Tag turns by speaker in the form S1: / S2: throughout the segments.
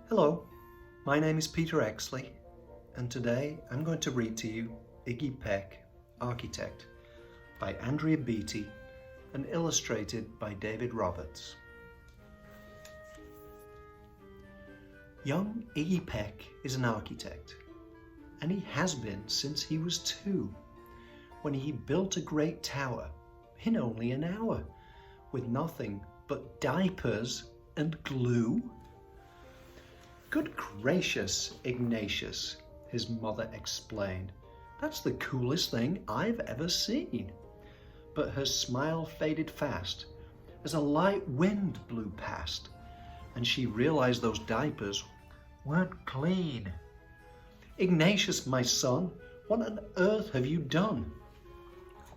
S1: Hello, my name is Peter Exley, and today I'm going to read to you Iggy Peck, Architect, by Andrea Beaty and illustrated by David Roberts. Young Iggy Peck is an architect, and he has been since he was 2, when he built a great tower in only an hour, with nothing but diapers and glue. "Good gracious, Ignatius," his mother explained. "That's the coolest thing I've ever seen." But her smile faded fast as a light wind blew past, and she realized those diapers weren't clean. "Ignatius, my son, what on earth have you done?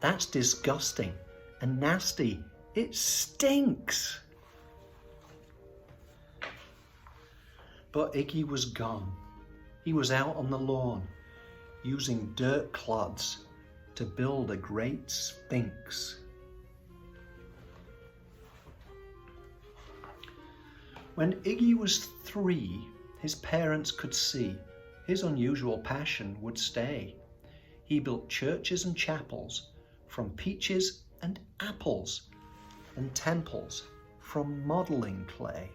S1: That's disgusting and nasty. It stinks." But Iggy was gone. He was out on the lawn, using dirt clods to build a great sphinx. When Iggy was 3, his parents could see his unusual passion would stay. He built churches and chapels from peaches and apples, and temples from modeling clay.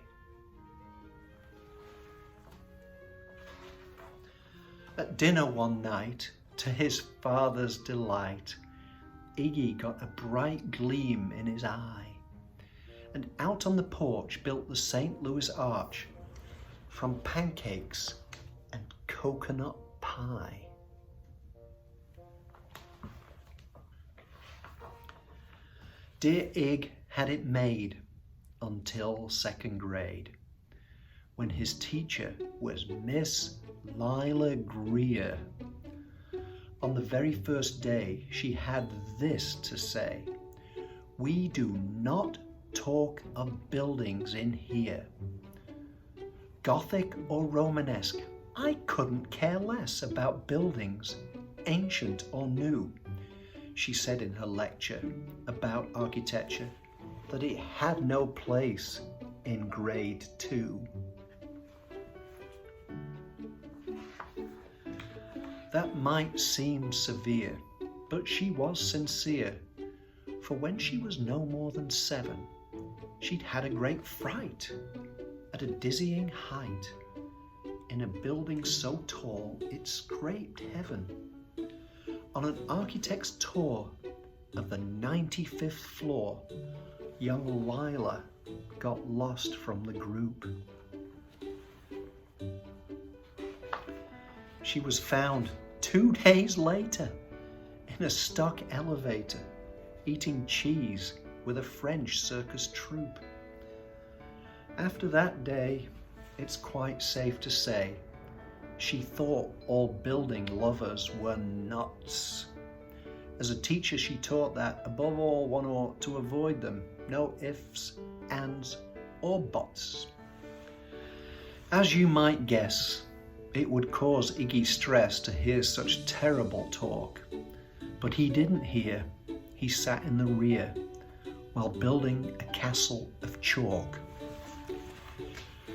S1: At dinner one night, to his father's delight, Iggy got a bright gleam in his eye, and out on the porch built the St. Louis Arch from pancakes and coconut pie. Dear Ig had it made until 2nd grade, when his teacher was Miss Lila Greer. On the very first day, she had this to say: "We do not talk of buildings in here. Gothic or Romanesque, I couldn't care less about buildings, ancient or new." She said in her lecture about architecture that it had no place in grade 2. That might seem severe, but she was sincere, for when she was no more than 7, she'd had a great fright at a dizzying height in a building so tall it scraped heaven. On an architect's tour of the 95th floor, young Lila got lost from the group. She was found 2 days later in a stuck elevator, eating cheese with a French circus troupe. After that day, it's quite safe to say she thought all building lovers were nuts. As a teacher, she taught that above all one ought to avoid them. No ifs, ands, or buts. As you might guess, it would cause Iggy stress to hear such terrible talk, but he didn't hear. He sat in the rear while building a castle of chalk.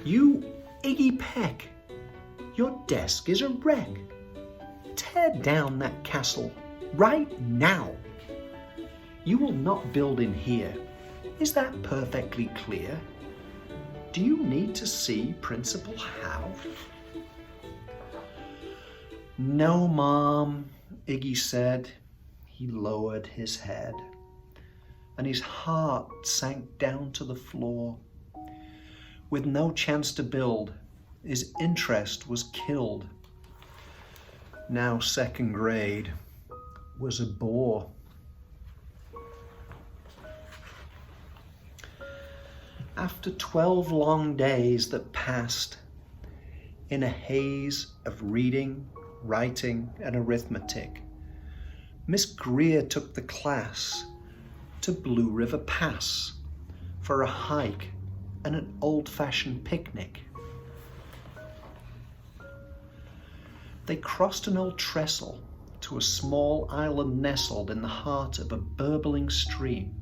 S1: "You, Iggy Peck, your desk is a wreck. Tear down that castle right now. You will not build in here. Is that perfectly clear? Do you need to see Principal Howe?" "No, Mom," Iggy said. He lowered his head, and his heart sank down to the floor. With no chance to build, his interest was killed. Now 2nd grade was a bore. After 12 long days that passed in a haze of reading, writing, and arithmetic, Miss Greer took the class to Blue River Pass for a hike and an old-fashioned picnic. They crossed an old trestle to a small island nestled in the heart of a burbling stream,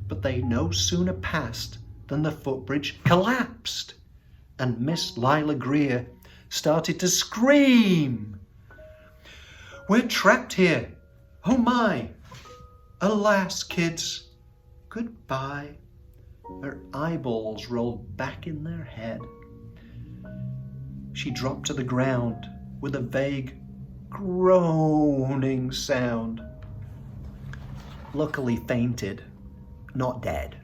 S1: but they no sooner passed than the footbridge collapsed and Miss Lila Greer started to scream. "We're trapped here! Oh my! Alas, kids, goodbye." Her eyeballs rolled back in their head. She dropped to the ground with a vague groaning sound. Luckily fainted, not dead.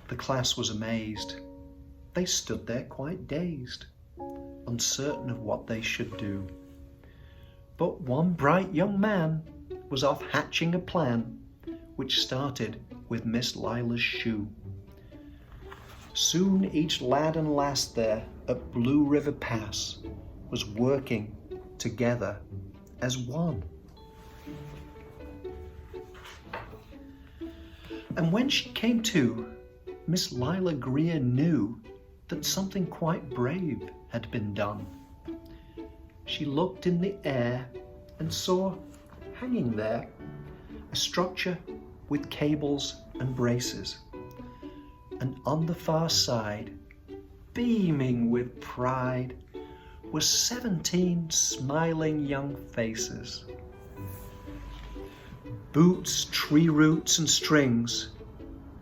S1: The class was amazed. They stood there quite dazed, uncertain of what they should do. But one bright young man was off hatching a plan, which started with Miss Lila's shoe. Soon each lad and lass there at Blue River Pass was working together as one. And when she came to, Miss Lila Greer knew that something quite brave had been done. She looked in the air and saw, hanging there, a structure with cables and braces. And on the far side, beaming with pride, were 17 smiling young faces. Boots, tree roots and strings,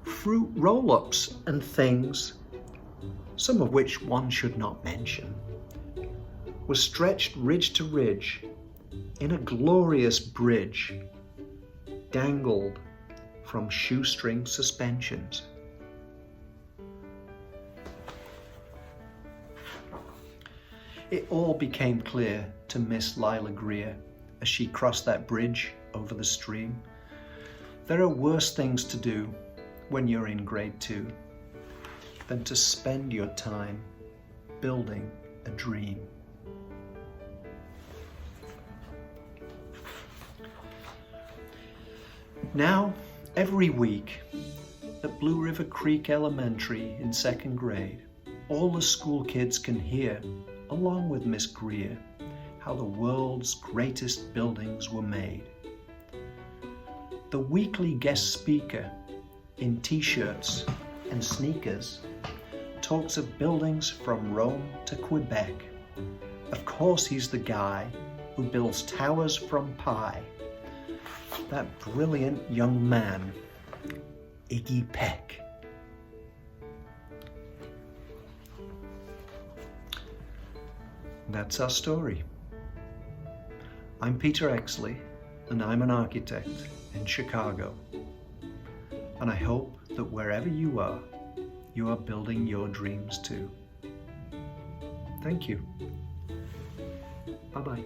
S1: fruit roll-ups and things, some of which one should not mention, were stretched ridge to ridge in a glorious bridge, dangled from shoestring suspensions. It all became clear to Miss Lila Greer as she crossed that bridge over the stream. There are worse things to do when you're in grade 2 than to spend your time building a dream. Now, every week at Blue River Creek Elementary in 2nd grade, all the school kids can hear, along with Miss Greer, how the world's greatest buildings were made. The weekly guest speaker in t-shirts and sneakers talks of buildings from Rome to Quebec. Of course he's the guy who builds towers from pie. That brilliant young man, Iggy Peck. That's our story. I'm Peter Exley, and I'm an architect in Chicago. And I hope that wherever you are building your dreams too. Thank you. Bye-bye.